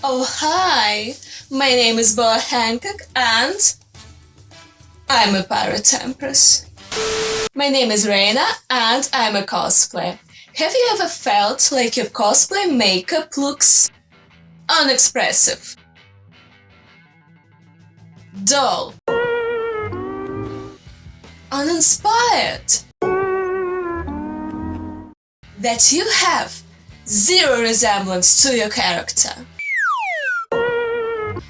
Oh, hi! My name is Boa Hancock and I'm a pirate empress. My name is Rayna and I'm a cosplay. Have you ever felt like your cosplay makeup looks unexpressive, dull, uninspired? That you have zero resemblance to your character?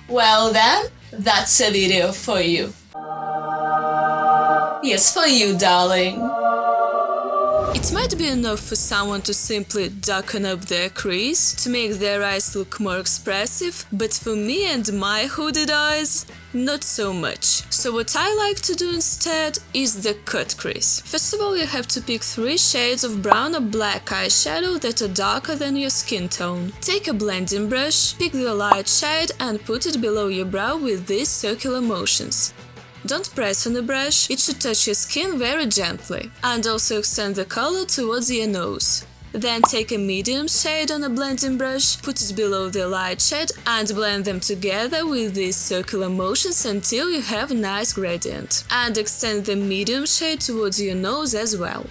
Well then, that's a video for you. Yes, for you, darling. It might be enough for someone to simply darken up their crease to make their eyes look more expressive, but for me and my hooded eyes, not so much. So what I like to do instead is the cut crease. First of all, you have to pick 3 shades of brown or black eyeshadow that are darker than your skin tone. Take a blending brush, pick the light shade and put it below your brow with these circular motions. Don't press on the brush, it should touch your skin very gently, and also extend the color towards your nose. Then take a medium shade on a blending brush, put it below the light shade and blend them together with these circular motions until you have a nice gradient. And extend the medium shade towards your nose as well.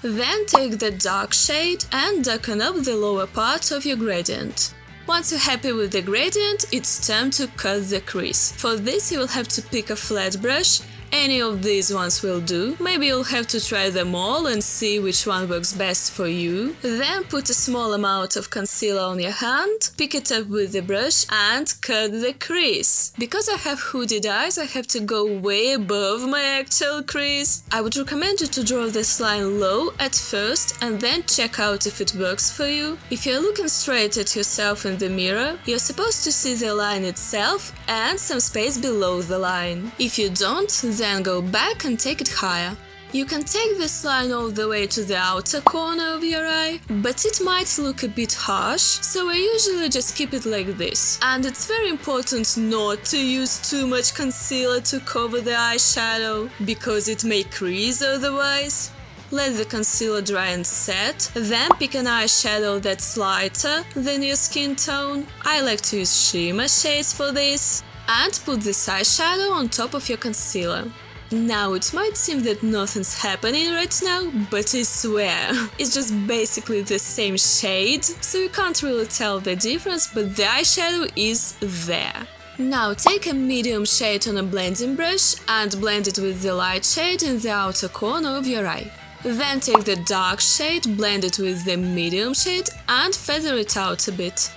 Then take the dark shade and darken up the lower part of your gradient. Once you're happy with the gradient, it's time to cut the crease. For this you will have to pick a flat brush, any of these ones will do. Maybe you'll have to try them all and see which one works best for you. Then put a small amount of concealer on your hand, pick it up with the brush and cut the crease. Because I have hooded eyes, I have to go way above my actual crease. I would recommend you to draw this line low at first and then check out if it works for you. If you're looking straight at yourself in the mirror, you're supposed to see the line itself and some space below the line. If you don't, then go back and take it higher. You can take this line all the way to the outer corner of your eye, but it might look a bit harsh, so I usually just keep it like this. And it's very important not to use too much concealer to cover the eyeshadow, because it may crease otherwise. Let the concealer dry and set, then pick an eyeshadow that's lighter than your skin tone. I like to use shimmer shades for this. And put this eyeshadow on top of your concealer. Now it might seem that nothing's happening right now, but I swear, it's just basically the same shade, so you can't really tell the difference, but the eyeshadow is there. Now take a medium shade on a blending brush and blend it with the light shade in the outer corner of your eye. Then take the dark shade, blend it with the medium shade and feather it out a bit.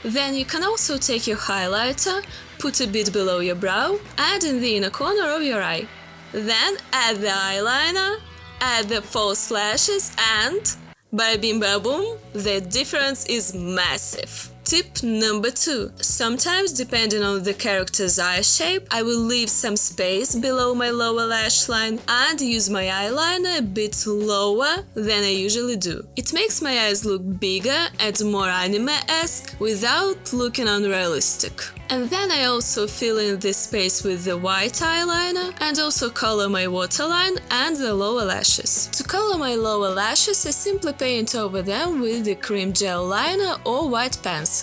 Then you can also take your highlighter, put a bit below your brow and in the inner corner of your eye. Then add the eyeliner, add the false lashes and ba-bim ba-boom, the difference is massive. Tip number 2. Sometimes, depending on the character's eye shape, I will leave some space below my lower lash line and use my eyeliner a bit lower than I usually do. It makes my eyes look bigger and more anime-esque without looking unrealistic. And then I also fill in this space with the white eyeliner and also color my waterline and the lower lashes. To color my lower lashes, I simply paint over them with the cream gel liner or white pencil.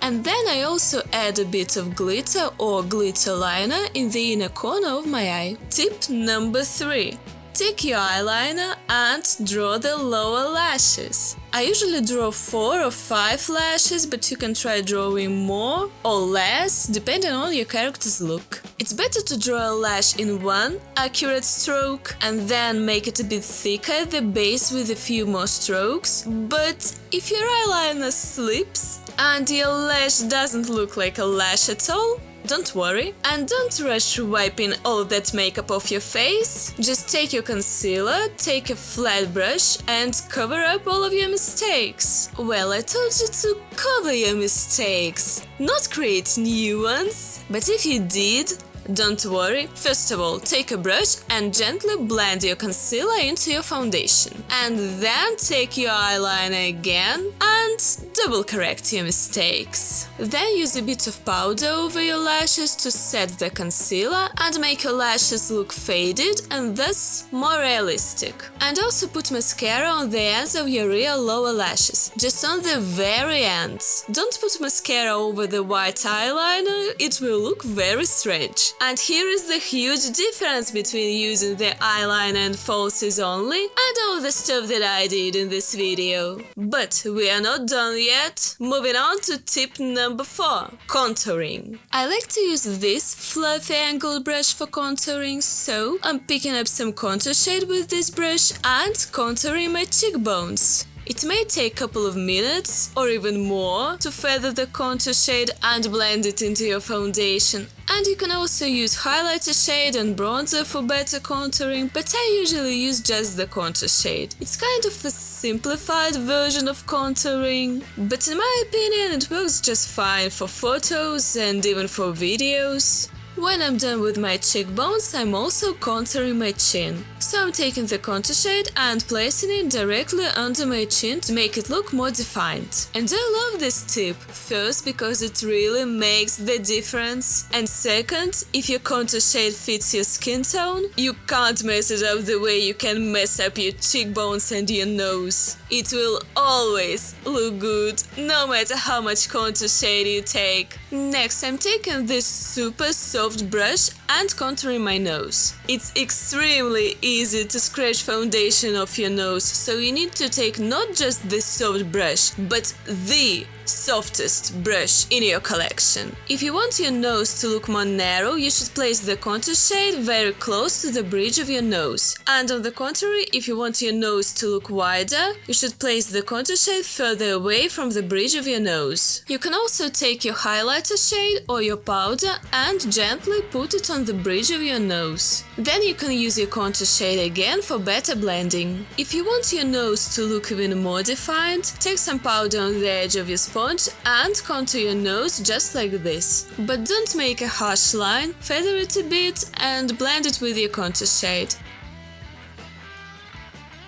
And then I also add a bit of glitter or glitter liner in the inner corner of my eye. Tip number 3. Take your eyeliner and draw the lower lashes. I usually draw 4 or 5 lashes, but you can try drawing more or less, depending on your character's look. It's better to draw a lash in one accurate stroke and then make it a bit thicker at the base with a few more strokes, but if your eyeliner slips and your lash doesn't look like a lash at all, don't worry, and don't rush wiping all that makeup off your face. Just take your concealer, take a flat brush and cover up all of your mistakes. Well, I told you to cover your mistakes, not create new ones. But if you did, don't worry. First of all, take a brush and gently blend your concealer into your foundation. And then take your eyeliner again and and double correct your mistakes. Then use a bit of powder over your lashes to set the concealer and make your lashes look faded and thus more realistic. And also put mascara on the ends of your real lower lashes, just on the very ends. Don't put mascara over the white eyeliner, it will look very strange. And here is the huge difference between using the eyeliner and falsies only and all the stuff that I did in this video. But we are not done yet. Moving on to tip number 4, contouring. I like to use this fluffy angled brush for contouring, so I'm picking up some contour shade with this brush and contouring my cheekbones. It may take a couple of minutes or even more to feather the contour shade and blend it into your foundation. And you can also use highlighter shade and bronzer for better contouring, but I usually use just the contour shade. It's kind of a simplified version of contouring, but in my opinion it works just fine for photos and even for videos. When I'm done with my cheekbones, I'm also contouring my chin. So I'm taking the contour shade and placing it directly under my chin to make it look more defined. And I love this tip, first because it really makes the difference, and second, if your contour shade fits your skin tone, you can't mess it up the way you can mess up your cheekbones and your nose. It will always look good, no matter how much contour shade you take. Next, I'm taking this super soft brush and contouring my nose. It's extremely easy to scratch foundation off your nose, so you need to take not just this soft brush, but the softest brush in your collection. If you want your nose to look more narrow, you should place the contour shade very close to the bridge of your nose. And on the contrary, if you want your nose to look wider, you should place the contour shade further away from the bridge of your nose. You can also take your highlighter shade or your powder and gently put it on the bridge of your nose. Then you can use your contour shade again for better blending. If you want your nose to look even more defined, take some powder on the edge of your sponge and contour your nose just like this. But don't make a harsh line, feather it a bit and blend it with your contour shade.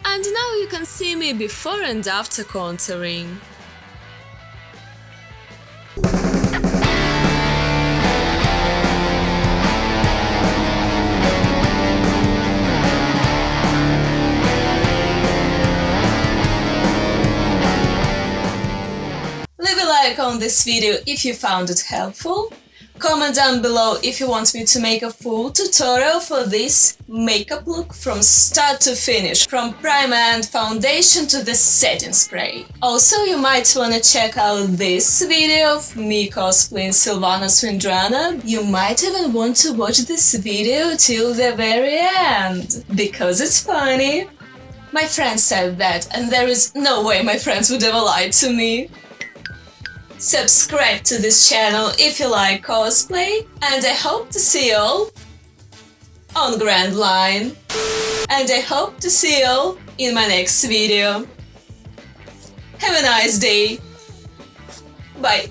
And now you can see me before and after contouring. Leave a like on this video if you found it helpful. Comment down below if you want me to make a full tutorial for this makeup look from start to finish, from primer and foundation to the setting spray. Also, you might wanna check out this video of me cosplaying Sylvana Swindrana. You might even want to watch this video till the very end, because it's funny. My friend said that, and there is no way my friends would ever lie to me. Subscribe to this channel if you like cosplay, and I hope to see you all on Grand Line. And I hope to see you all in my next video. Have a nice day. Bye.